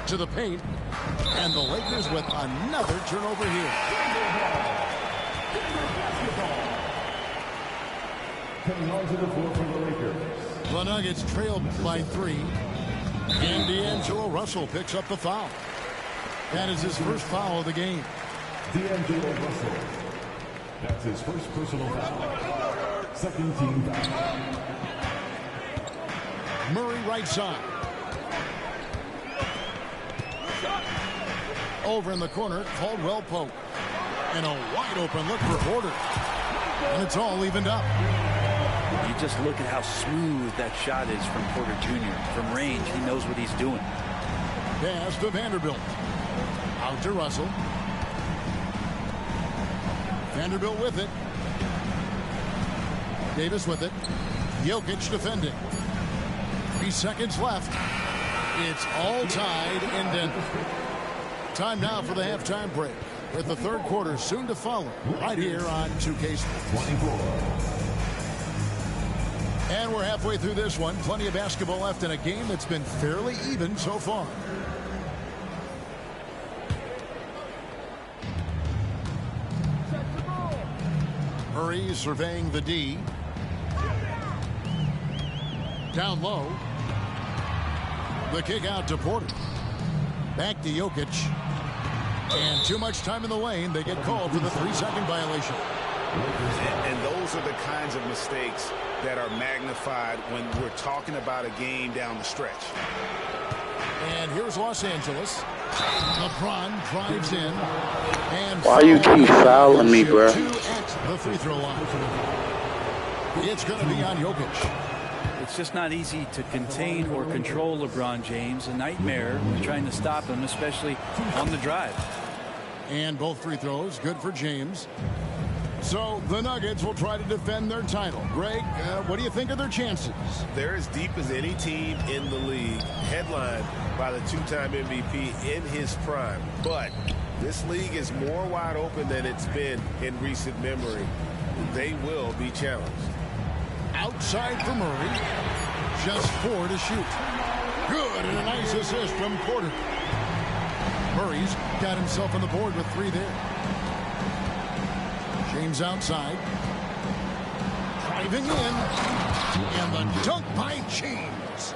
To the paint. And the Lakers with another turnover here. Coming onto the floor for the Lakers. The Nuggets trailed by 3. And D'Angelo Russell picks up the foul. That is his first foul of the game. D'Angelo Russell. That's his first personal foul. Second team foul. Murray right side. Over in the corner, Caldwell Pope. And a wide open look for Porter. And it's all evened up. You just look at how smooth that shot is from Porter Jr. From range, he knows what he's doing. Pass to Vanderbilt. Out to Russell. Vanderbilt with it. Davis with it. Jokic defending. 3 seconds left. It's all tied in Denver. Time now for the halftime break, with the third quarter soon to follow right here on 2K Sports. 24. And we're halfway through this one. Plenty of basketball left in a game that's been fairly even so far. Murray surveying the D. Down low. The kick out to Porter. Back to Jokic. And too much time in the lane. They get called for the 3-second violation. And those are the kinds of mistakes that are magnified when we're talking about a game down the stretch. And here's Los Angeles. LeBron drives in. And why you keep fouling me, bro? At the free throw line. It's going to be on Jokic. It's just not easy to contain or control LeBron James. A nightmare trying to stop him, especially on the drive. And both free throws good for James. So the Nuggets will try to defend their title. Greg, what do you think of their chances? They're as deep as any team in the league, headlined by the two-time MVP in his prime. But this league is more wide open than it's been in recent memory. They will be challenged. Outside for Murray. Just 4 to shoot. Good, and a nice assist from Porter. Murray's got himself on the board with 3 there. James outside. Driving in. And the dunk by James.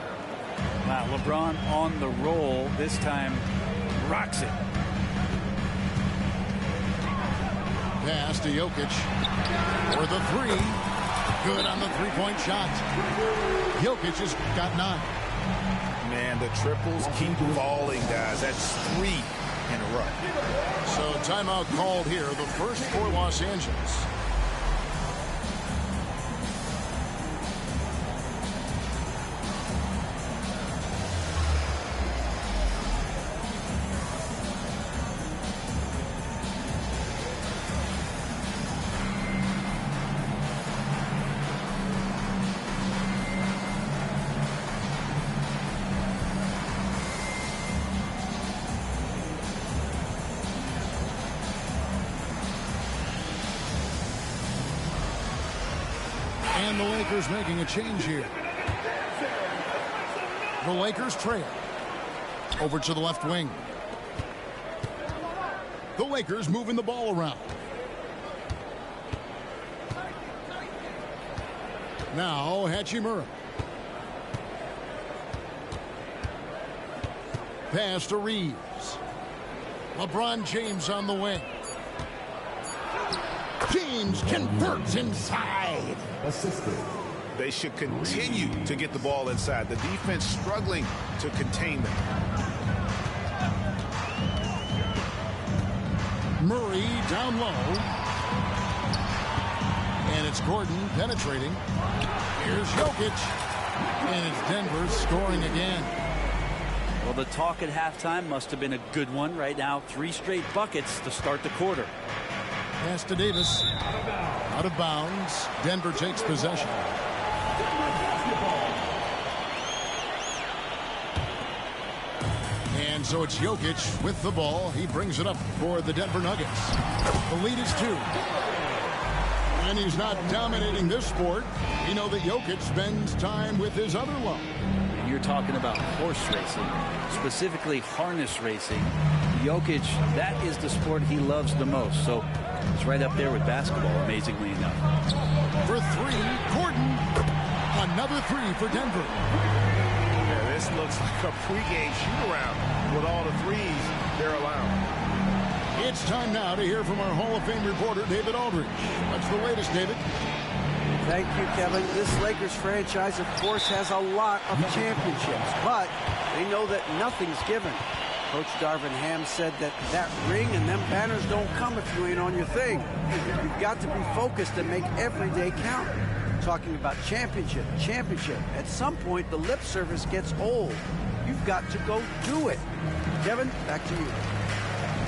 Wow, LeBron on the roll. This time rocks it. Pass to Jokic. For the 3. Good on the 3-point shot. Jokic has got 9. Man, the triples keep falling, guys. That's 3 in a row. So timeout called here, the first for Los Angeles. And the Lakers making a change here. The Lakers trail. Over to the left wing. The Lakers moving the ball around. Now Hachimura. Pass to Reeves. LeBron James on the wing. James converts inside. Assisted. They should continue to get the ball inside. The defense struggling to contain them. Murray down low. And it's Gordon penetrating. Here's Jokic. And it's Denver scoring again. Well, the talk at halftime must have been a good one. Right now, 3 straight buckets to start the quarter. Pass to Davis. Out of bounds. Denver takes possession. And so it's Jokic with the ball. He brings it up for the Denver Nuggets. The lead is 2. And he's not dominating this sport. We know that Jokic spends time with his other love. You're talking about horse racing, specifically harness racing. Jokic, that is the sport he loves the most. So it's right up there with basketball, amazingly enough. For 3, Gordon. Another 3 for Denver. Yeah, this looks like a pregame shoot-around with all the threes they're allowing. It's time now to hear from our Hall of Fame reporter, David Aldridge. What's the latest, David? Thank you, Kevin. This Lakers franchise, of course, has a lot of championships, but they know that nothing's given. Coach Darvin Ham said that ring and them banners don't come if you ain't on your thing. You've got to be focused and make every day count. Talking about championship. At some point, the lip service gets old. You've got to go do it. Kevin, back to you.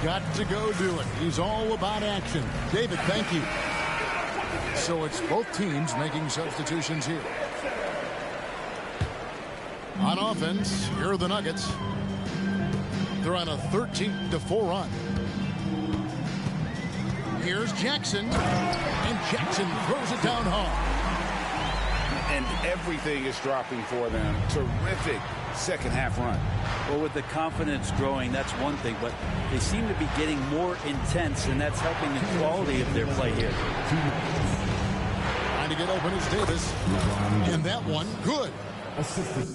Got to go do it. He's all about action. David, thank you. So it's both teams making substitutions here. On offense, here are the Nuggets. They're on a 13-4 run. Here's Jackson. And Jackson throws it down hard. And everything is dropping for them. Terrific second half run. Well, with the confidence growing, that's one thing, but they seem to be getting more intense, and that's helping the quality of their play here. Trying to get open is Davis. And that one, good. Assisted.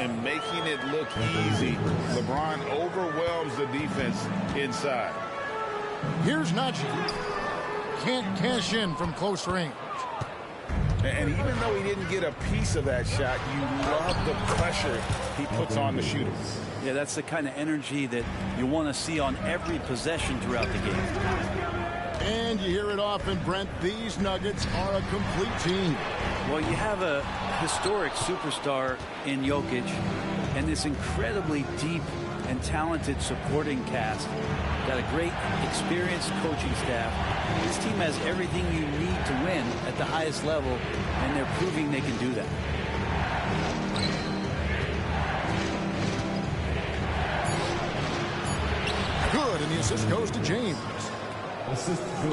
and making it look easy. LeBron overwhelms the defense inside. Here's Najee. Can't cash in from close range. And even though he didn't get a piece of that shot, you love the pressure he puts on the shooter. Yeah, that's the kind of energy that you want to see on every possession throughout the game. And you hear it often, Brent, these Nuggets are a complete team. Well, you have a historic superstar in Jokic and this incredibly deep and talented supporting cast. Got a great, experienced coaching staff. This team has everything you need to win at the highest level, and they're proving they can do that. Good, and the assist goes to James.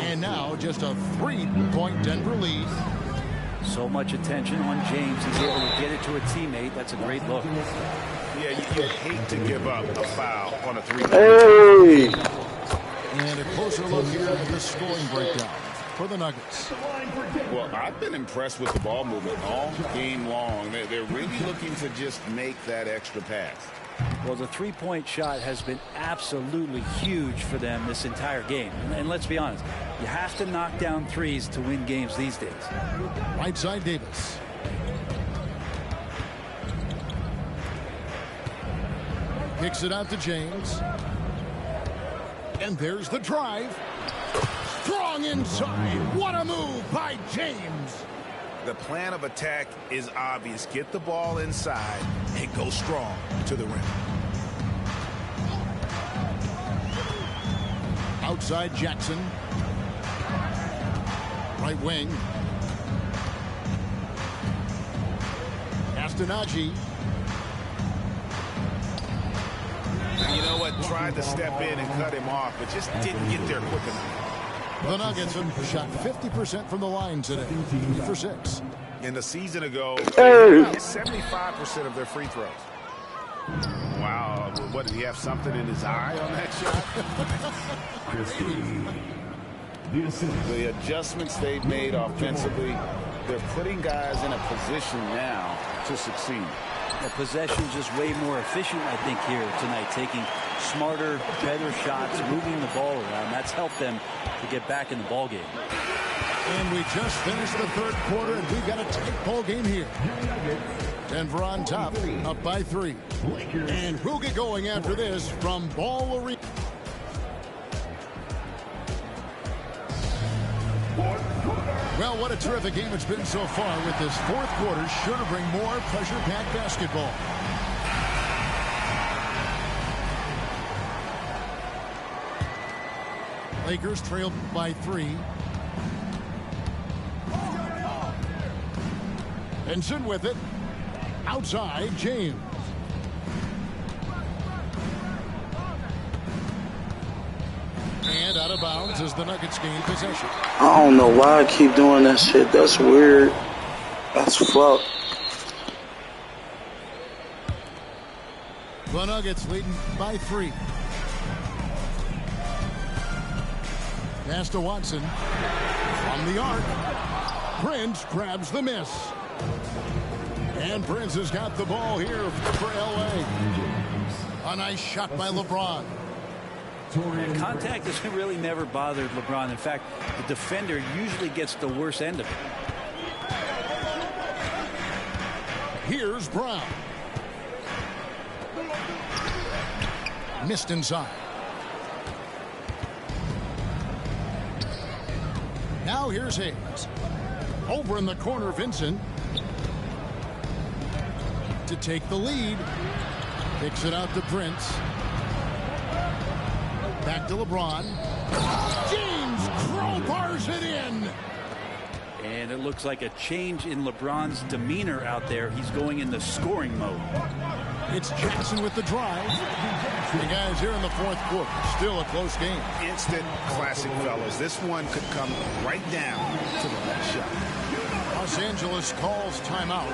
And now just a 3-point Denver lead. So much attention on James. He's able to get it to a teammate. That's a great look. Yeah, you hate to give up a foul on a three. Hey! And a closer look here at the scoring breakdown for the Nuggets. Well, I've been impressed with the ball movement all game long. They're really looking to just make that extra pass. Well, the three-point shot has been absolutely huge for them this entire game. And let's be honest, you have to knock down threes to win games these days. Right side, Davis. Kicks it out to James. And there's the drive. Strong inside. What a move by James. The plan of attack is obvious. Get the ball inside and go strong to the rim. Outside Jackson. Right wing. Najee. You know what? Tried to step in and cut him off, but just didn't get there quick enough. The Nuggets have shot 50% from the line today. 3 for 6. In the season ago, about 75% of their free throws. Wow. What, did he have something in his eye on that shot? The adjustments they've made offensively, they're putting guys in a position now to succeed. The possession just way more efficient, I think, here tonight, taking smarter, better shots, moving the ball around. That's helped them to get back in the ball game. And we just finished the third quarter, and we've got a tight ball game here. Denver on top, up by 3. And we'll get going after this from Ball Arena. Well, what a terrific game it's been so far, with this fourth quarter sure to bring more pressure-packed basketball. Lakers trailed by 3. Benson with it. Outside, James. And out of bounds as the Nuggets gain possession. I don't know why I keep doing that shit. That's weird. That's fucked. The Nuggets leading by 3. Pass to Watson. From the arc. Prince grabs the miss. And Prince has got the ball here for L.A. A nice shot by LeBron. And contact has really never bothered LeBron. In fact, the defender usually gets the worst end of it. Here's Brown. Missed inside. Now here's Hayes. Over in the corner, Vincent. To take the lead. Kicks it out to Prince. Back to LeBron. James crowbars it in. And it looks like a change in LeBron's demeanor out there. He's going into scoring mode. It's Jackson with the drive. The guys here in the fourth quarter. Still a close game. Instant classic, fellas. This one could come right down to the last shot. Los Angeles calls timeout.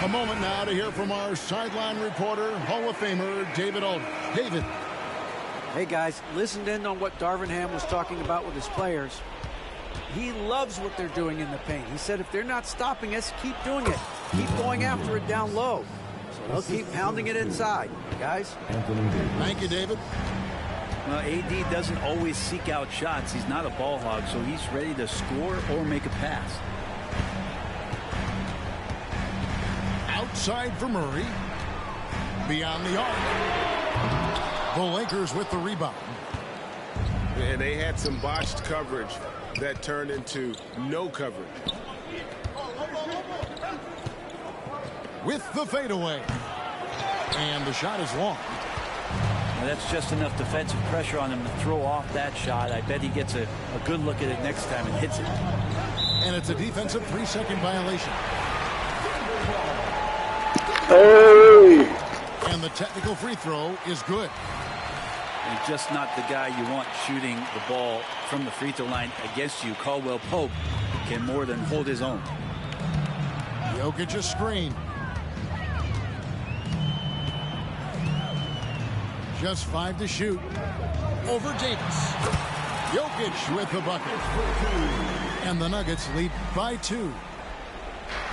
A moment now to hear from our sideline reporter, Hall of Famer David Alden. David. Hey, guys, listened in on what Darvin Ham was talking about with his players. He loves what they're doing in the paint. He said if they're not stopping us, keep doing it. Keep going after it down low. So they'll keep pounding it inside, guys. Thank you, David. Well, AD doesn't always seek out shots. He's not a ball hog, so he's ready to score or make a pass. Outside for Murray. Beyond the arc. The Lakers with the rebound. And they had some botched coverage that turned into no coverage. With the fadeaway. And the shot is long. Now that's just enough defensive pressure on him to throw off that shot. I bet he gets a good look at it next time and hits it. And it's a defensive 3-second violation. Hey! And the technical free throw is good. And just not the guy you want shooting the ball from the free throw line against you. Caldwell Pope can more than hold his own. Jokic's screen. Just 5 to shoot. Over Davis. Jokic with the bucket. And the Nuggets lead by 2.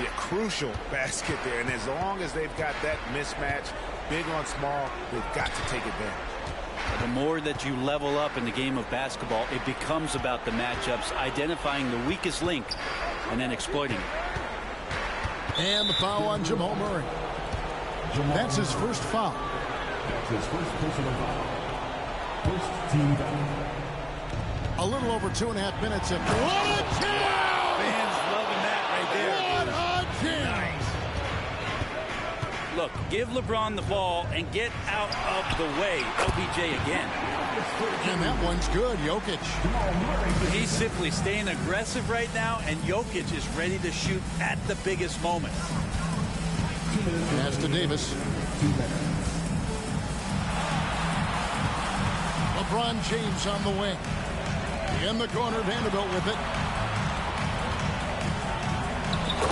Yeah, crucial basket there. And as long as they've got that mismatch, big on small, they've got to take advantage. The more that you level up in the game of basketball, it becomes about the matchups, identifying the weakest link, and then exploiting it. And the foul on Jamal Murray. That's his first foul. That's his first personal foul. First team foul. A little over 2.5 minutes. What a jam! Fans loving that right there. What a jam! Look, give LeBron the ball and get out of the way. OBJ again. And that one's good, Jokic. He's simply staying aggressive right now, and Jokic is ready to shoot at the biggest moment. Pass to Davis. LeBron James on the wing. In the corner, Vanderbilt with it.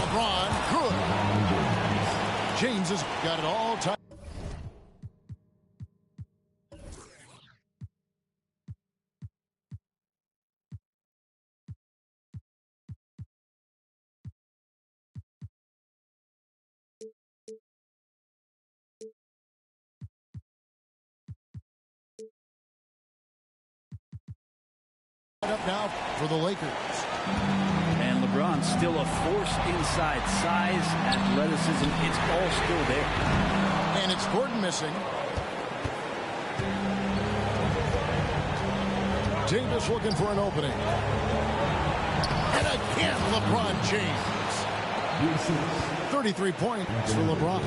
LeBron, good. James has got it all tied. Up now for the Lakers. And LeBron's still a force inside. Size, athleticism, it's all still there. And it's Gordon missing. Davis looking for an opening. And again, LeBron James. 33 points for LeBron.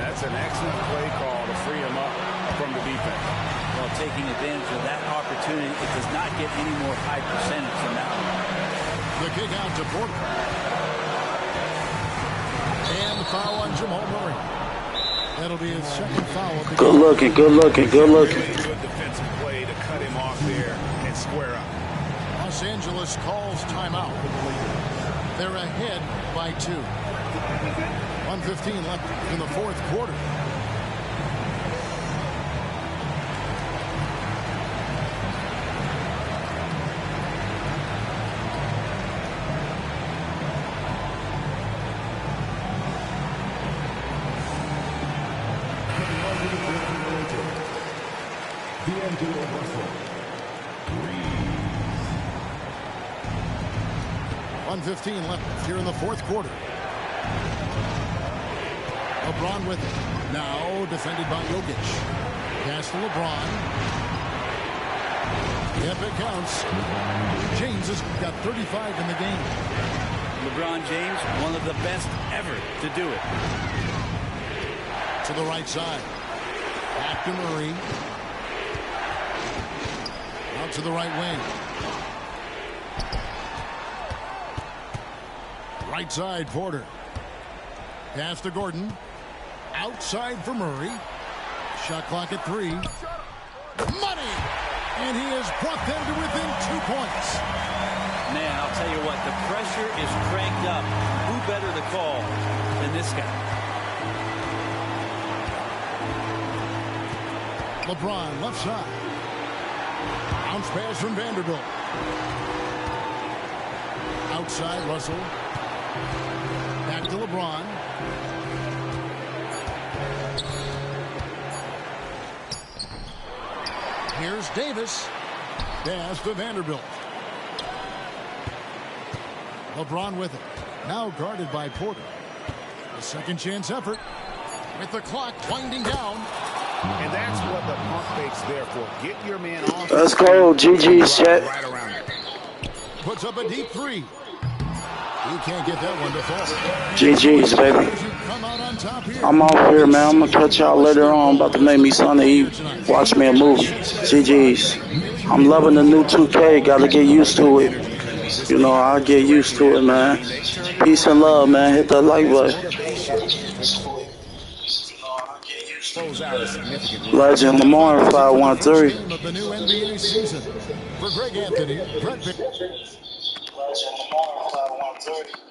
That's an excellent play call to free him up from the defense. Well, taking advantage of that opportunity, it does not get any more high percentage than that one. The kick out to Porter. And the foul on Jamal Murray. That'll be his second foul. Good looking, good looking, good looking. Really good defensive play to cut him off there and square up. Los Angeles calls timeout. They're ahead by 2. 1:15 left in the fourth quarter. .15 left here in the fourth quarter. LeBron with it. Now defended by Jokic. Pass to LeBron. Yep, it counts. James has got 35 in the game. LeBron James, one of the best ever to do it. To the right side. Back to Murray. Out to the right wing. Right side, Porter. Pass to Gordon. Outside for Murray. Shot clock at 3. Money! And he has brought them to within 2 points. Man, I'll tell you what, the pressure is cranked up. Who better to call than this guy. LeBron left side. Bounce pass from Vanderbilt. Outside Russell. Back to LeBron. Here's Davis. Pass to Vanderbilt. LeBron with it. Now guarded by Porter. A second chance effort. With the clock winding down. And that's what the pump fake's there for. Get your man off. Let's go. GG's, Chet. Right around it. Puts up a deep three. He can't get that one to fall. GG's, baby. I'm off here, man. I'm going to catch y'all later on. I'm about to make me something to eat. Watch me a movie. GG's. I'm loving the new 2K. Got to get used to it. You know, I'll get used to it, man. Peace and love, man. Hit that like button. Legendlamar513. Of the new NBA season. For Greg Anthony, Brett Legendlamar513.